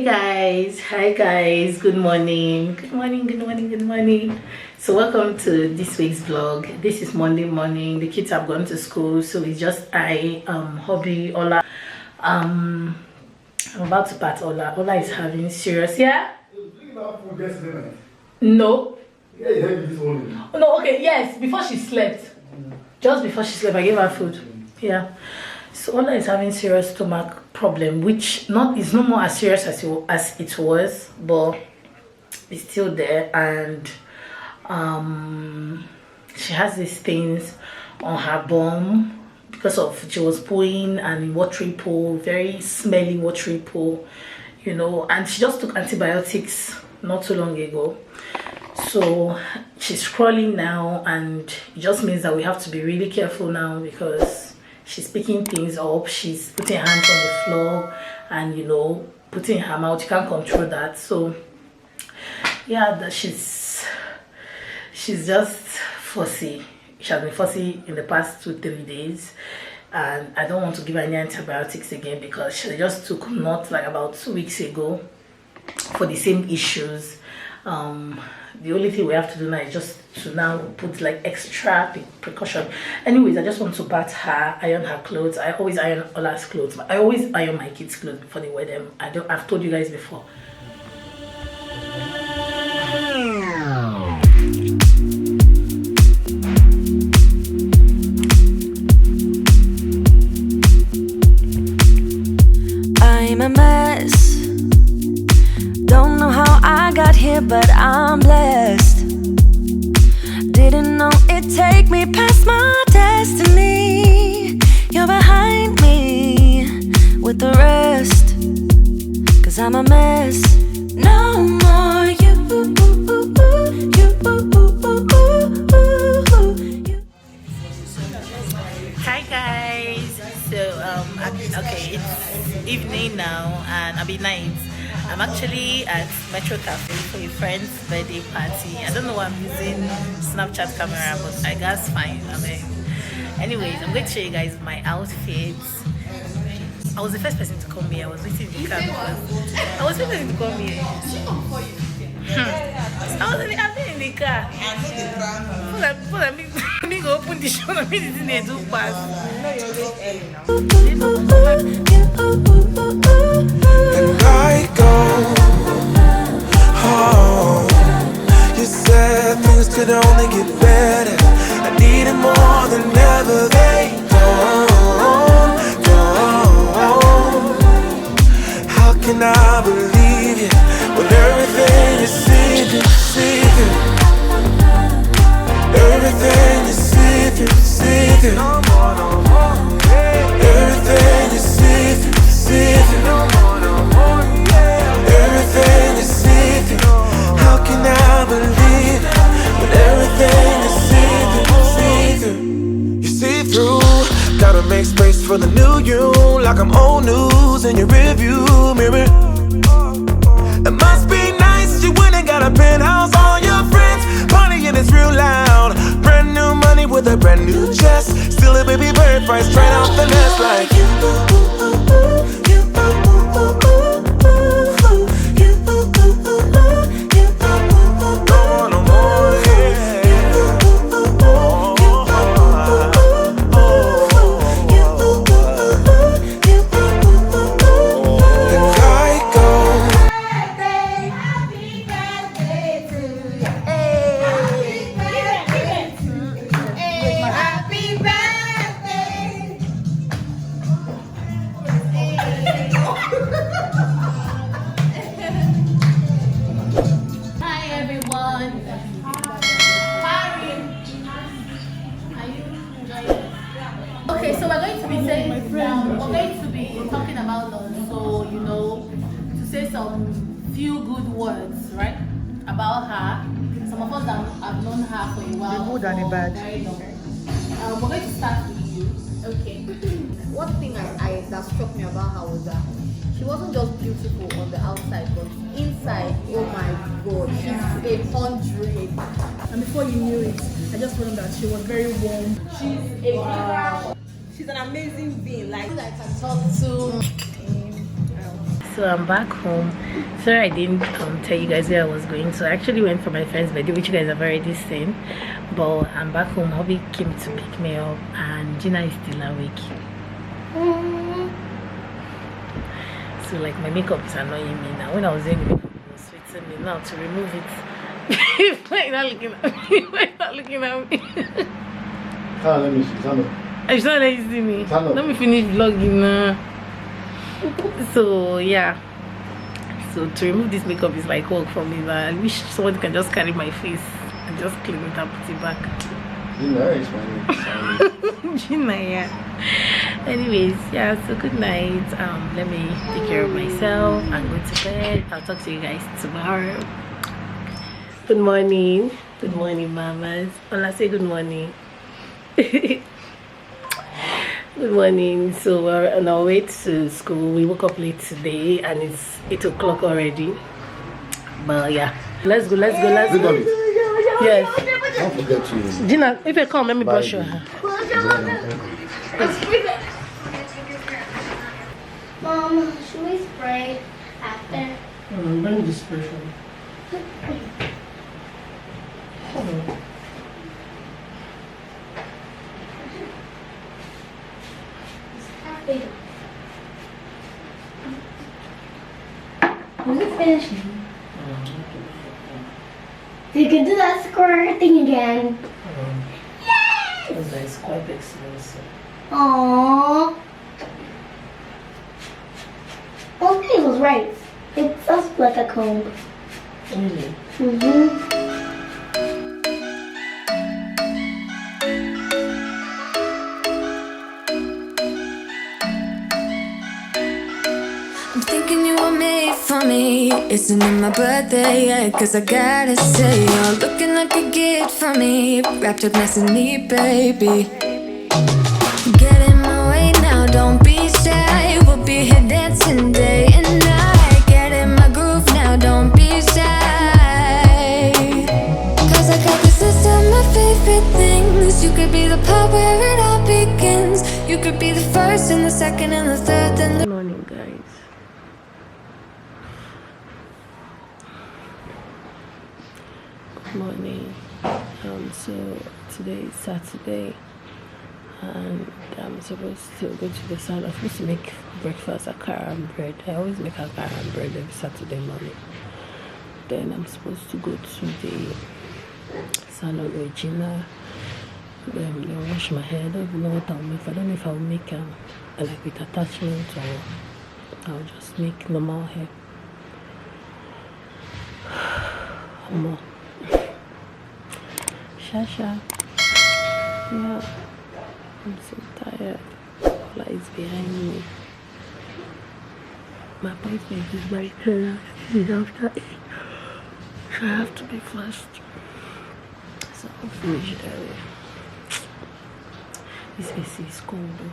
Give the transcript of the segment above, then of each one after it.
Hi guys, good morning. So welcome to this week's vlog. This is Monday morning. The kids have gone to school, so it's just hobby, Ola. I'm about to pat Ola. Ola is having serious, yeah? No. Oh, no, okay, yes, before she slept. Just before she slept, I gave her food. Yeah. So Ola is having serious stomach problem, which is no more as serious as it was, but it's still there, and she has these things on her bum because of she was pooing and watery poo, very smelly watery poo, you know, and she just took antibiotics not too long ago. So she's crawling now, and it just means that we have to be really careful now because she's picking things up, she's putting her hands on the floor, and you know, putting her mouth. You can't control that. So yeah, she's just fussy. She has been fussy in the past 2-3 days, and I don't want to give her any antibiotics again because she just took not like about 2 weeks ago for the same issues. The only thing we have to do now is just to now put like extra precaution. Anyways, I just want to bat her, iron her clothes. I always iron Ola's clothes, but I always iron my kids' clothes before they wear them. I've told you guys before. I'm a mess. Don't know how I got here, but I'm blessed. Didn't know it'd take me past my destiny. You're behind me with the rest, 'cause I'm a mess. No more you. Hi guys. So okay, it's evening now, and I'll be night. I'm actually at Metro Cafe for a friend's birthday party. I don't know why I'm using Snapchat camera, but I guess fine. I mean, anyways, I'm going to show you guys my outfits. I was the first person to come here. I was waiting in the car because I was waiting to come here. I've been in the car. But I'm going to open the show. I'm going to do pass. And I go home. You said things could only get better. I needed more than ever. They gone. How can I believe you when everything is secret? Everything is secret. No more. Everything is secret. No more. Everything is secret. How can I believe when everything is secret? You see through, gotta make space for the new you, like I'm old news in your rearview mirror. It must be nice, you went and got a penthouse, all your friends partying is real loud. Brand new money with a brand new chest, still a baby bird right straight off the nest like you. Okay, so we're going to be saying, we're going to be talking about them, so you know, to say some few good words, right, about her. Some of us that have known her for a while, the good and the bad. Very long. We're going to start with you. Okay. One thing that struck me about her was that she wasn't just beautiful on the outside, but inside, oh my god, she's 100. And before you knew it, I just found that she was very warm. She's a She's an amazing being. Like I can talk to. So I'm back home. Sorry I didn't tell you guys where I was going. So I actually went for my friend's birthday, which you guys have already seen. But I'm back home. Hobby came to pick me up and Jina is still awake. So like my makeup is annoying me now. When I was doing the makeup, it was sweating me. Now to remove it. Why are you not looking at me? Why are you not looking at me? Let me see. Stand up. I'm not letting you see me. Let me finish vlogging now. So yeah. So to remove this makeup is like work for me, but I wish someone can just carry my face and just clean it and put it back. Jina is my name. Jina, yeah. Anyways, yeah, so good night. Let me take care of myself and go to bed. I'll talk to you guys tomorrow. Good morning. Good morning, mamas. Ola, say good morning. Good morning. So we're on our way to school. We woke up late today and it's 8 o'clock already. But yeah, let's go. Yes. Don't forget to. Jina, if you come, let me brush your hair. Mom, should we spray after? Bring the spray for me. Was it finished? You can do that square thing again. Because it's quite expensive. Aww. Well, he was right. It's just like a comb. Really? I'm thinking you were made for me. Isn't it my birthday yet? Cause I gotta say, you're looking like a gift for me. Wrapped up nice and neat, baby. Get in my way now, don't be shy. We'll be here dancing day and night. Get in my groove now, don't be shy. Cause I got this list of my favorite things. You could be the part where it all begins. You could be the first and the second and the third and the... Good morning, guys. Morning. So today is Saturday and I'm supposed to go to the salon. I'm supposed to make breakfast, akara and bread. I always make akara and bread every Saturday morning. Then I'm supposed to go to the salon with Jina. They'll wash my hair. I don't even know what I'll make. I don't know if I'll make like with attachment or I'll just make normal hair. More. Shasha. Yeah. I'm so tired. Ola is behind me. My appointment is by 10. It's after 8. So I have to be fast. So I'll finish early. This AC is cold though.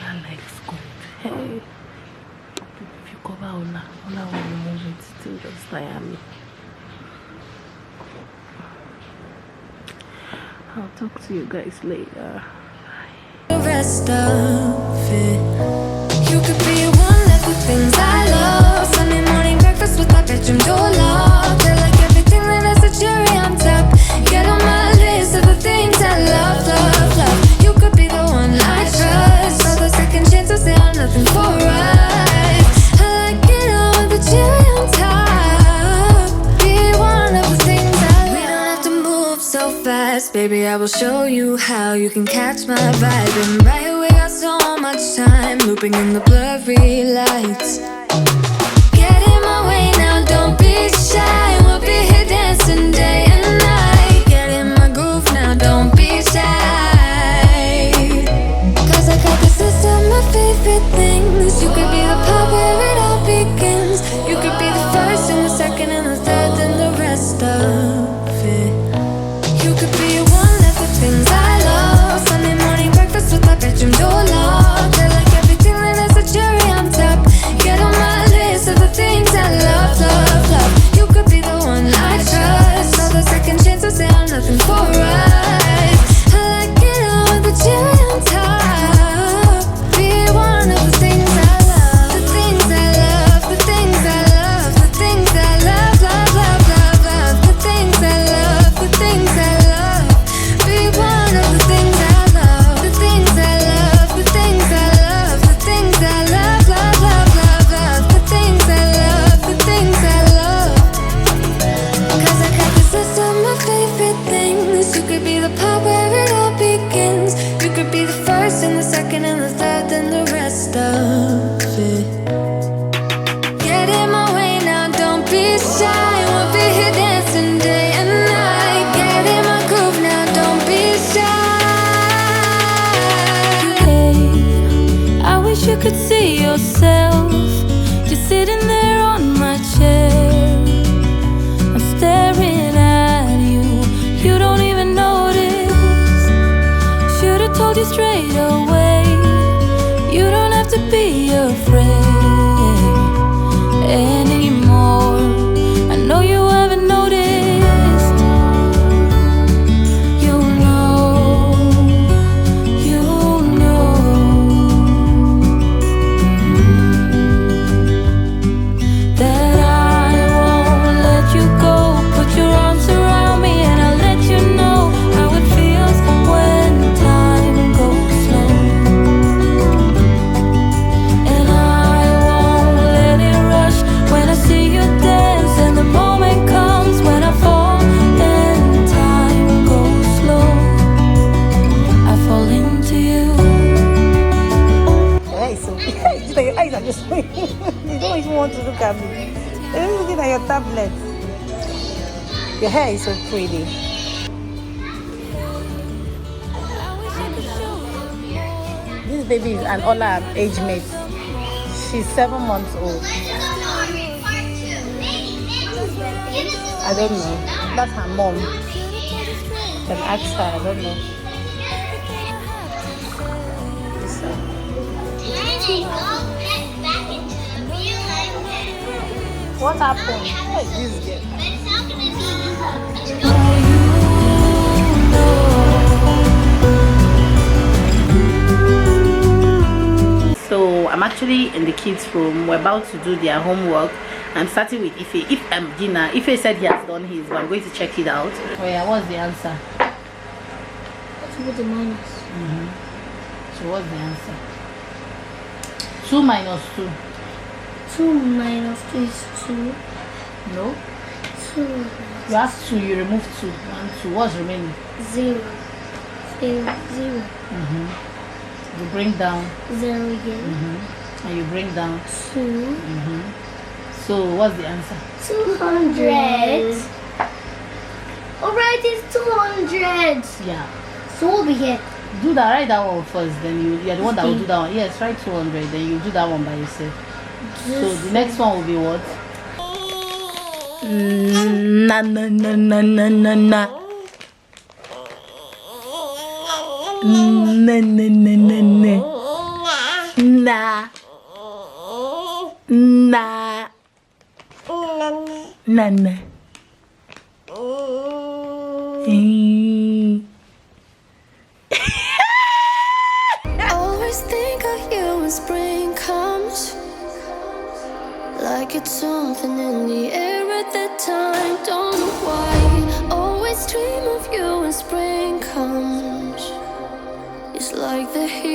I like cold. Hey. If you cover Ola will remove it still just Miami. I'll talk to you guys later. The rest of it. You could be one of the things I love. Sunday morning breakfast with my bedroom door locked. I like everything that has a cherry on top. Get on my list of the things I love. You could be the one I trust. All the second chances, they are nothing for us. I like it all with the cherry on top. Be one of the things I love. We don't have to move so fast, baby. I will show you how you can catch my vibe. And right here we got so much time, looping in the blurry lights. Get in my way now, don't be shy. We'll be here dancing day and night. Get in my groove now, don't be shy. Cause I got this list of my favorite things. You could be the part where it all begins. You could be the first and the second and the third and the rest of it. You could be one of the things I love. Sunday morning breakfast with my bedroom door locked. I like everything that has a cherry on top. Get on my list. could see yourself. You're sitting there on my chair. I'm staring at you. You don't even notice. Should've told you straight away. You don't have to be afraid anymore. I know you haven't noticed. You know that I won't let you go. Put your arms around me and I'll let you know how it feels when time goes slow. And I won't let it rush when I see you dance. And the moment comes when I fall and time goes slow. I fall into you. Hey, so your eyes are just you don't even want to look at me. You're looking at your tablet. Your hair is so pretty. This baby is an Ola age mate. She's 7 months old. I don't know. That's her mom. Can ask her. I don't know. This one. What happened? What is this girl? So I'm actually in the kids' room. We're about to do their homework. I'm starting with Ife. If Jina, Ife said he has done his, but I'm going to check it out. Oh yeah, what's the answer? With the minus. So what's the answer? 2 minus 2. 2 minus 2 is 2. No. 2. You ask 2, you remove 2. 1, 2. What's remaining? 0. 0. You bring down 0 again. and you bring down 2. So what's the answer? 200. Alright, it's 200. Yeah. So we'll be here. Do that, write that one first, then you're the one that will do that one. Yes, write 200, then you do that one by yourself. So the next one will be what? Na na na na na na na. Na na na na na. Na. Na. Na na. Always think of you when spring comes. Like it's something in the air at that time. Don't know why. Always dream of you when spring comes. It's like the heat